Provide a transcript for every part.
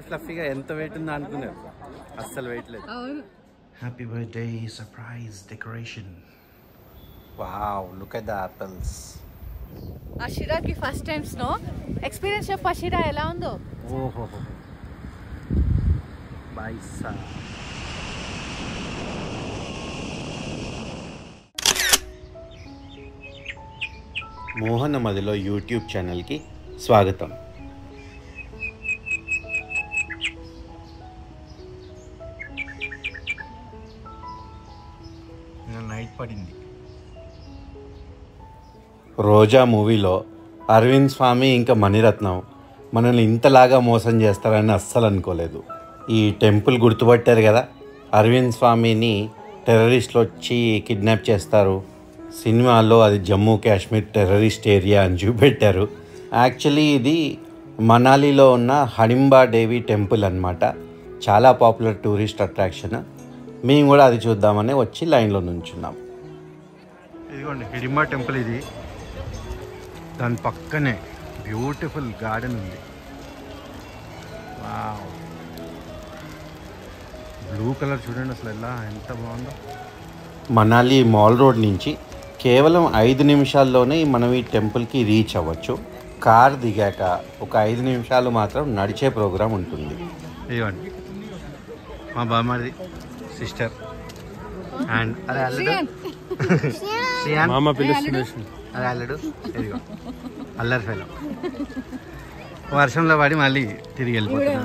ఫ్లఫీగా ఎంత వెయిట్ ఉందో అనుకున్నారు, అస్సలు వెయిట్ లేదు. Happy birthday surprise decoration. Wow, look at the apples. అషిరాకి ఫస్ట్ టైం స్నో ఎక్స్పీరియన్స్ చెప్పు అషిరా, ఎలా ఉందో? ఓహో బైసా. మోహన మదిలో యూట్యూబ్ ఛానల్కి స్వాగతం. నైట్ పడింది. రోజా మూవీలో అరవింద్ స్వామి ఇంకా మణిరత్నం మనల్ని ఇంతలాగా మోసం చేస్తారని అస్సలు అనుకోలేదు. ఈ టెంపుల్ గుర్తుపట్టారు కదా, అరవింద్ స్వామిని టెర్రరిస్టులు వచ్చి కిడ్నాప్ చేస్తారు. సినిమాలో అది జమ్మూ కాశ్మీర్ టెర్రరిస్ట్ ఏరియా అని చూపెట్టారు. యాక్చువల్లీ ఇది మనాలిలో ఉన్న హడింబా దేవి టెంపుల్ అన్నమాట. చాలా పాపులర్ టూరిస్ట్ అట్రాక్షన్. మేము కూడా అది చూద్దామని వచ్చి లైన్లో నుంచున్నాం. ఇదిగోండి హిడింబా టెంపుల్. ఇది దాని పక్కనే బ్యూటిఫుల్ గార్డెన్ ఉంది. వావ్, బ్లూ కలర్ చూడండి అసలు ఎంత బాగుందో. మనాలి మాల్ రోడ్ నుంచి కేవలం 5 నిమిషాల్లోనే మనం ఈ టెంపుల్కి రీచ్ అవ్వచ్చు. కార్ దిగాక ఒక 5 నిమిషాలు మాత్రం నడిచే ప్రోగ్రాం ఉంటుంది. ఇదిగోండి మా బామ్మది సిస్టర్ అండ్ అదే అల్లుడు అదే అల్లుడు. ఇదిగో అల్లరి ఫెలో. వర్షంలో పడి మళ్ళీ తిరిగి వెళ్ళిపోతున్నాం.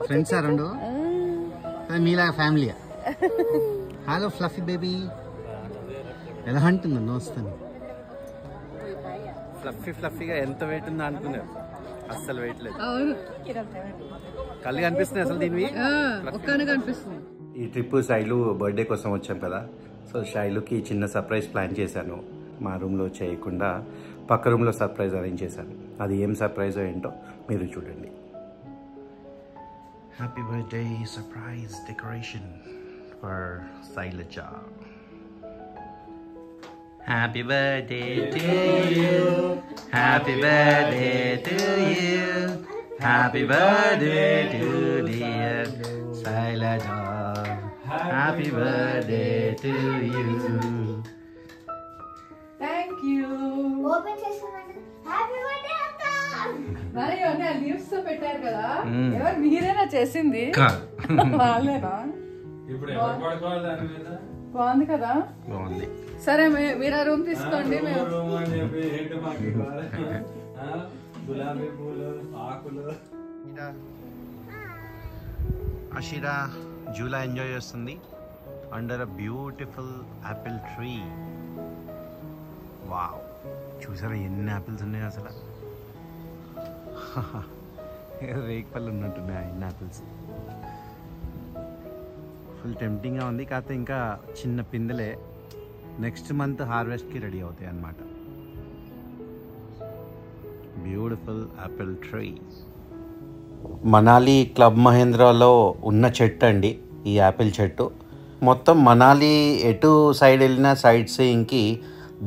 ఫ్రెండ్స్ రెండు మీలాగా ఫ్యామిలీ. హలో ఫ్లఫీ బేబీ, ఎలా అంటుందో నోస్తాను. ఫ్లఫీగా ఎంత వెయిట్ ఉందో అనుకున్నారు, అస్సలు వెయిట్ లేదు. కళ్ళు కనిపిస్తున్నాయి అసలు దీనివి. ఈ ట్రిప్ శైలు బర్త్డే కోసం వచ్చాం కదా, సో శైలుకి చిన్న సర్ప్రైజ్ ప్లాన్ చేశాను. మా రూమ్లో చేయకుండా పక్క రూమ్లో సర్ప్రైజ్ అరేంజ్ చేశాను. అది ఏం సర్ప్రైజో ఏంటో మీరు చూడండి. Happy birthday surprise decoration for Shailaja. Happy birthday to you, happy birthday to you, happy birthday to dear Shailaja, happy birthday to you. Thank you. Open చేస్తానండి. హ్యాపీ బర్త్డే అత్త. మరి అన్న లీవ్స్ తో పెట్టారు కదా, ఎవరు మీరేనా చేసింది? వాళ్ళేనా? ఇప్పుడు ఎవరు పడుకోవాలి దాని మీద? బాగుంది కదా, బాగుంది. సరే మీరు ఆ రూమ్ తీసుకోండి. అషిరా జూలా ఎంజాయ్ చేస్తుంది under a beautiful apple tree. Wow, చూసారా ఎన్ని యాపిల్స్ ఉన్నాయి అసలు. రేగిపళ్ళు ఉన్నట్టున్నాయి ఎన్ని యాపిల్స్. ఫుల్ టెంప్టింగ్గా ఉంది, కాకపోతే ఇంకా చిన్న పిందెలే. నెక్స్ట్ మంత్ హార్వెస్ట్కి రెడీ అవుతాయి అన్నమాట. Beautiful apple tree. Manali club మహేంద్రాలో ఉన్న చెట్టు అండి ఈ యాపిల్ చెట్టు. మొత్తం మనాలి ఎటు సైడ్ వెళ్ళినా సైడ్ సీయింగ్కి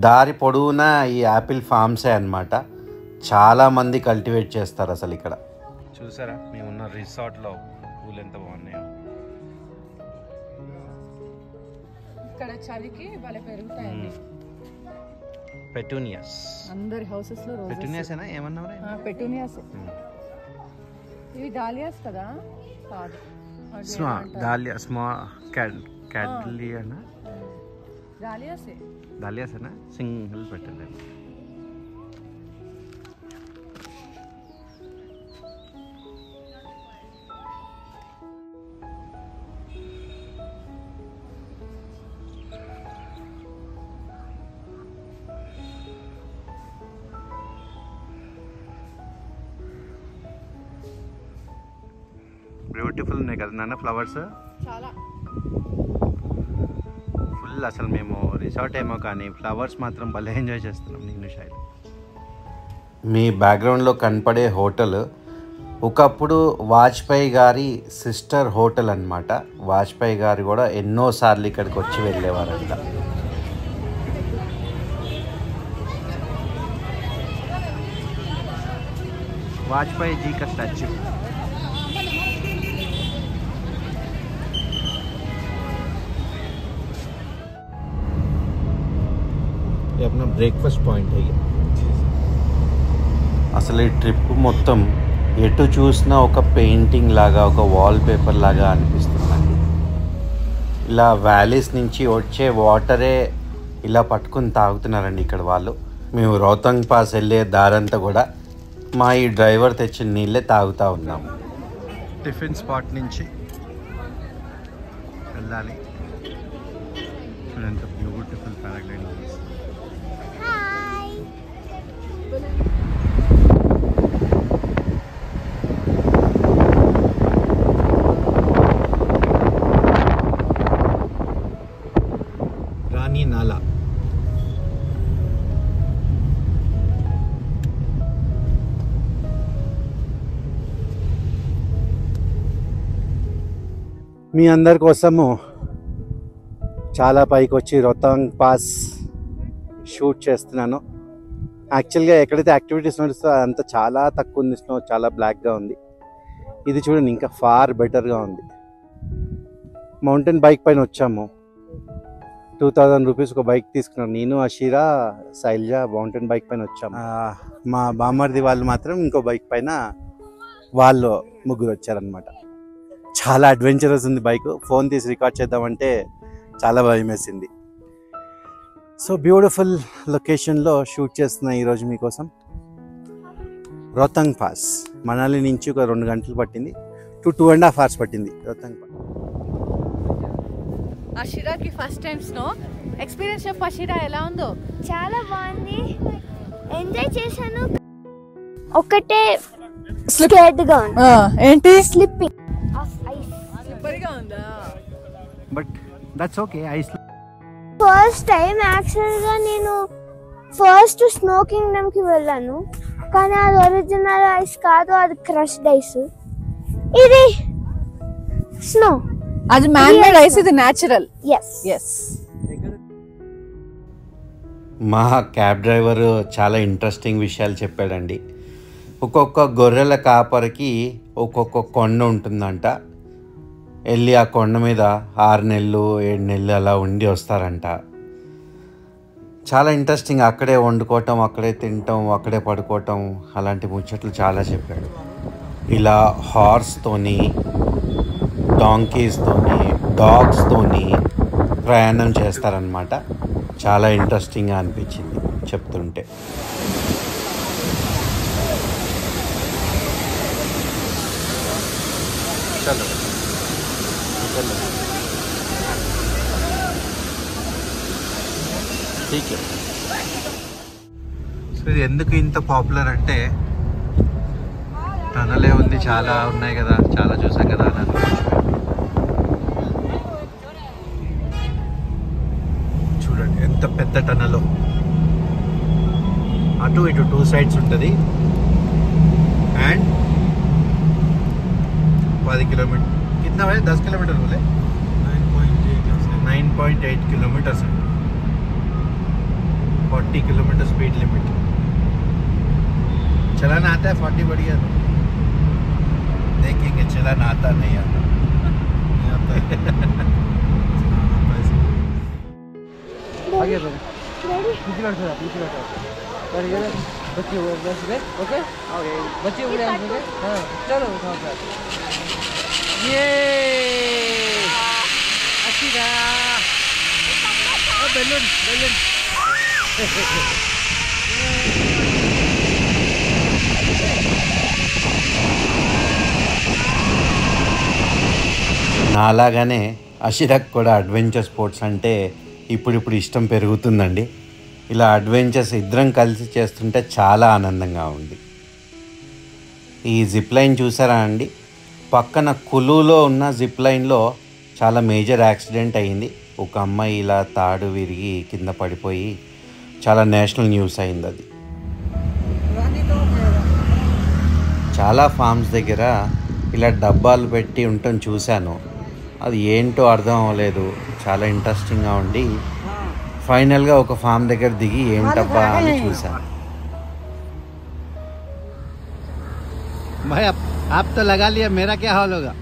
దారి పొడవునా ఈ యాపిల్ ఫామ్సే అన్నమాట. చాలామంది కల్టివేట్ చేస్తారు అసలు ఇక్కడ. చూసారా మేమున్న రిసార్ట్లో పూలు ఎంత బాగున్నాయో. ఇక్కడ చలికి భలే పెరుగుతాయండి. పెటూనియాస్ అందరి హౌసెస్ లో పెటూనియాసేనా ఏమన్నారా? పెటూనియాస్. ఇవి డాలియాస్ కదా? కాదు, డాలియా స్మాల్ క్యాడ్లియానా? డాలియాసేనా? సింగిల్ పెట్టండి. బ్యూటిఫుల్ ఉన్నాయి కదా నాన్న ఫ్లవర్స్. చాలా ఫుల్ అసలు మేము రిసార్ట్ ఏమో కానీ ఫ్లవర్స్ మాత్రం భలే ఎంజాయ్ చేస్తున్నాం నేను శైలు. మీ బ్యాక్గ్రౌండ్లో కనపడే హోటల్ ఒకప్పుడు వాజ్పేయి గారి సిస్టర్ హోటల్ అన్నమాట. వాజ్పేయి గారు కూడా ఎన్నోసార్లు ఇక్కడికి వచ్చి వెళ్ళేవారంట. वाजपेयी जी का स्टैचू। ये अपना ब्रेकफास्ट पॉइंट है ये। అసలు ఈ ట్రిప్ మొత్తం ఎటు చూసినా ఒక పెయింటింగ్ లాగా, ఒక వాల్ పేపర్ లాగా అనిపిస్తుందండి. ఇలా వ్యాలీస్ నుంచి వచ్చే వాటరే ఇలా పట్టుకుని తాగుతున్నారండి ఇక్కడ వాళ్ళు. మేము రోహతంగ్ పాస్ వెళ్ళే దారంతా కూడా మా ఈ డ్రైవర్ తెచ్చిన నీళ్ళే తాగుతూ ఉన్నాము. టిఫిన్ స్పాట్ నుంచి వెళ్ళాలి. ఎంత బ్యూటిఫుల్ పారాగ్లైడింగ్. రాణి నాలా. మీ అందరి కోసము చాలా పైకి వచ్చి రోహతాంగ్ పాస్ షూట్ చేస్తున్నాను. యాక్చువల్గా ఎక్కడైతే యాక్టివిటీస్ నడుస్తుందో అంత చాలా తక్కువ ఉంది. స్నో చాలా బ్లాక్గా ఉంది. ఇది చూడండి ఇంకా ఫార్ బెటర్గా ఉంది. మౌంటైన్ బైక్ పైన వచ్చాము. 2000 రూపీస్ ఒక బైక్ తీసుకున్నాను. నేను, అషీరా, శైలజ మౌంటైన్ బైక్ పైన వచ్చాము. మా బామ్మర్ది వాళ్ళు మాత్రం ఇంకో బైక్ పైన వాళ్ళు ముగ్గురు వచ్చారనమాట. చాలా అడ్వెంచరస్ ఉంది బైక్. ఫోన్ తీసి రికార్డ్ చేద్దామంటే చాలా భయం వేసింది. సో బ్యూటిఫుల్ లొకేషన్లో షూట్ చేస్తున్నా ఈరోజు మీకోసం. రోహతంగ్ పాస్ మనాలి నుంచి ఒక 2 గంటలు పట్టింది. 2.5 hours పట్టింది రోహతంగ్ పాస్. అషిరాకి ఫస్ట్ టైం స్నో ఎక్స్పీరియన్స్ చెప్పు అషిరా, ఎలా ఉందో? చాలా బాగుంది, ఎంజాయ్ చేశాను. ఒకటే స్కేర్డ్గా ఉంది. ఏంటి? స్లిప్పింగ్. స్లిప్పరీగా ఉందా? But that's okay. Ice first time యాక్చువల్గా నేను ఫస్ట్ స్నో కింగ్డమ్కి వెళ్ళాను, కానీ అది ఒరిజినల్ ఐస్ కాదు, అది క్రష్డ్ ఐస్. ఇది స్నో, అది మ్యాన్ మేడ్ ఐస్, ఇది న్యాచురల్. ఎస్. మా క్యాబ్ డ్రైవర్ చాలా ఇంట్రెస్టింగ్ విషయాలు చెప్పాడండి. ఒక్కొక్క గొర్రెల కాపరికి ఒక్కొక్క కొండ ఉంటుందంట. వెళ్ళి ఆ కొండ మీద 6 నెలలు 7 నెలలు అలా ఉండి వస్తారంట. చాలా ఇంట్రెస్టింగ్. అక్కడే వండుకోవటం, అక్కడే తినటం, అక్కడే పడుకోవటం, అలాంటి ముచ్చట్లు చాలా చెప్పాడు. ఇలా హార్స్తోని, డాంకీస్తోని, డాగ్స్తోని ప్రయాణం చేస్తారనమాట. చాలా ఇంట్రెస్టింగ్గా అనిపించింది చెప్తుంటే. చలో చలో ఠీకే. సో ఇది ఎందుకు ఇంత పాపులర్ అంటే, టనలే ఉంది, చాలా ఉన్నాయి కదా, చాలా చూసాం కదా అని చూడండి ఎంత పెద్ద టనలో. అటు ఇటు 2 sides ఉంటుంది. అండ్ 10 किलोमीटर कितना है? 10 किलोमीटर बोले 9.8 किलोमीटर है. 40 किलोमीटर स्पीड लिमिट. चलाना आता है 40 बढ़िया. देखेंगे चलाना आता नहीं आता. आगे बढ़ो. पीछे बैठो. बच्चे बस गए. ओके बच्चे उड़े हम गए. हाँ चलो उठाओ सर. ये अशीरा बैलून बैलून. నాలాగానే అషిరాక్ కూడా అడ్వెంచర్ స్పోర్ట్స్ అంటే ఇప్పుడు ఇష్టం పెరుగుతుందండి. ఇలా అడ్వెంచర్స్ ఇద్దరం కలిసి చేస్తుంటే చాలా ఆనందంగా ఉంది. ఈ జిప్ లైన్ చూసారా అండి? పక్కన కులులో ఉన్న జిప్ లైన్లో చాలా మేజర్ యాక్సిడెంట్ అయ్యింది. ఒక అమ్మాయి ఇలా తాడు విరిగి కింద పడిపోయి చాలా నేషనల్ న్యూస్ అయింది అది. చాలా ఫామ్స్ దగ్గర ఇలా డబ్బాలు పెట్టి ఉండటం చూశాను. అది ఏంటో అర్థం అవ్వలేదు. చాలా ఇంట్రెస్టింగ్గా ఉండి ఫైనల్గా ఒక ఫామ్ దగ్గర దిగి ఏంటబ్బా అని చూశాను. भाई आप तो लगा लिया, मेरा क्या हाल होगा?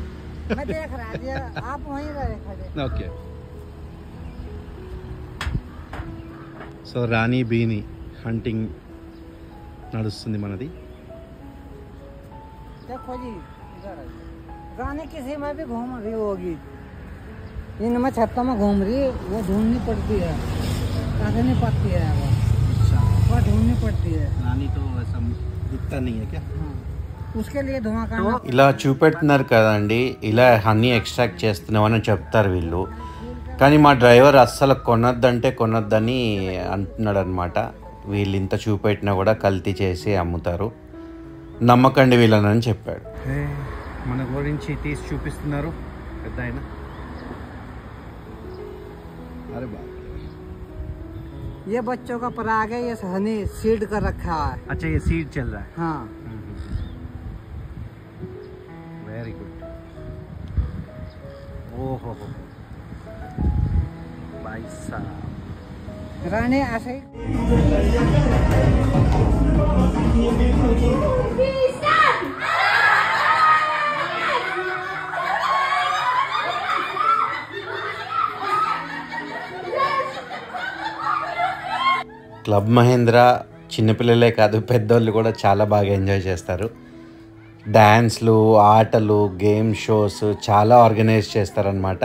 मैं देख रहा है आप वहीं रहे खड़े। ఓకే. సో రాణి బీని హంటింగ్ నడుస్తుంది మనది. देखो जी इधर रानी किसी में भी घूम रही होगी, इनमें छत्ता में घूम रही, वो ढूंढनी पड़ती है, नहीं पड़ती है वो ढूंढनी पड़ती है। రాణి तो ऐसा दिखता नहीं है क्या? हाँ, उसके लिए धुआं करना। ఇలా చూపెడుతున్నారు కదండి, ఇలా హనీ ఎక్స్ట్రాక్ట్ చేస్తున్నామని చెప్తారు వీళ్ళు, కానీ మా డ్రైవర్ అస్సలు కొనొద్దని అంటున్నాడు అనమాట. వీళ్ళు ఇంత చూపెట్టినా కూడా కల్తీ చేసి అమ్ముతారు, నమ్మకండి వీళ్ళని చెప్పాడు. మన గురించి తీసి చూపిస్తున్నారు పెద్ద ఆయన. అరే బా, ये बच्चों का पराग है, ये हनी सीड कर रखा है। अच्छा ये सीड चल रहा है. हाँ वेरी गुड. ओहो हो भाई साहब, रानी ऐसे ही క్లబ్ మహేంద్ర చిన్నపిల్లలే కాదు పెద్దోళ్ళు కూడా చాలా బాగా ఎంజాయ్ చేస్తారు. డ్యాన్స్లు, ఆటలు, గేమ్ షోస్ చాలా ఆర్గనైజ్ చేస్తారనమాట.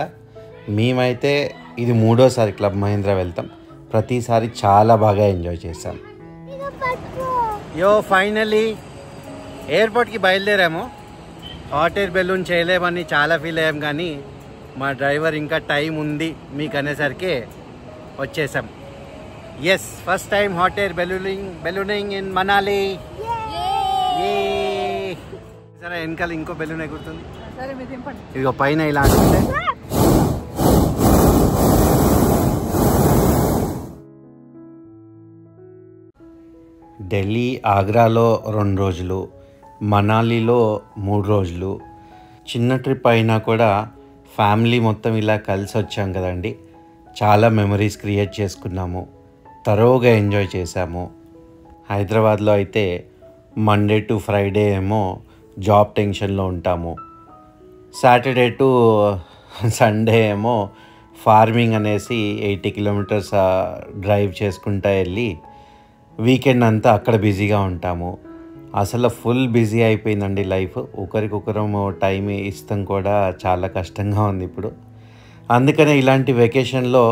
మేమైతే ఇది 3వ సారి క్లబ్ మహేంద్ర వెళ్తాం, ప్రతిసారి చాలా బాగా ఎంజాయ్ చేస్తాం. యో ఫైనలీ ఎయిర్పోర్ట్కి బయలుదేరాము. హాట్ ఎయిర్ బెలూన్ చేయలేమని చాలా ఫీల్ అయ్యాం, కానీ మా డ్రైవర్ ఇంకా టైం ఉంది మీకు అనేసరికి వచ్చేసాం. Yes, first time hot air ballooning in Manali. సరే వెనకాల ఇంకో బెలూన్ ఎగురుతుంది. ఇదిగో పైన ఇలా అనుకుంటే ఢిల్లీ, ఆగ్రాలో 2 రోజులు, మనాలిలో 3 రోజులు. చిన్న ట్రిప్ అయినా కూడా ఫ్యామిలీ మొత్తం ఇలా కలిసి వచ్చాం కదండి. చాలా మెమరీస్ క్రియేట్ చేసుకున్నాము, తరోగా ఎంజాయ్ చేశాము. హైదరాబాద్లో అయితే మండే టు ఫ్రైడే ఏమో జాబ్ టెన్షన్లో ఉంటాము, సాటర్డే టు సండే ఏమో ఫార్మింగ్ అనేసి 80 కిలోమీటర్స్ డ్రైవ్ చేసుకుంటా వెళ్ళి వీకెండ్ అంతా అక్కడ బిజీగా ఉంటాము. అసలు ఫుల్ బిజీ అయిపోయిందండి లైఫ్. ఒకరికొకరం టైం ఇస్తాం కూడా చాలా కష్టంగా ఉంది ఇప్పుడు. అందుకనే ఇలాంటి వెకేషన్లో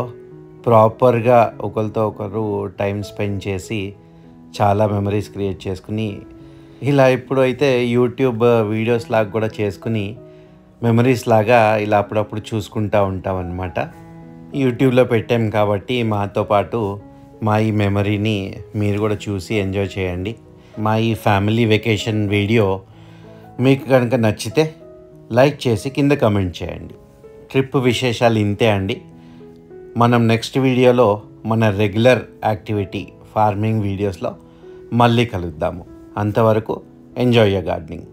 ప్రాపర్గా ఒకరితో ఒకరు టైం స్పెండ్ చేసి చాలా మెమరీస్ క్రియేట్ చేసుకుని, ఇలా ఇప్పుడు అయితే యూట్యూబ్ వీడియోస్ లాగా కూడా చేసుకుని మెమరీస్ లాగా ఇలా అప్పుడప్పుడు చూసుకుంటూ ఉంటాం అన్నమాట. యూట్యూబ్లో పెట్టాం కాబట్టి మాతో పాటు మా ఈ మెమరీని మీరు కూడా చూసి ఎంజాయ్ చేయండి. మా ఈ ఫ్యామిలీ వెకేషన్ వీడియో మీకు కనుక నచ్చితే లైక్ చేసి కింద కమెంట్ చేయండి. ట్రిప్ విశేషాలు ఇంతే అండి. మనం నెక్స్ట్ వీడియోలో మన రెగ్యులర్ యాక్టివిటీ ఫార్మింగ్ వీడియోస్లో మళ్ళీ కలుద్దాము. అంతవరకు ఎంజాయ్ యువర్ గార్డెనింగ్.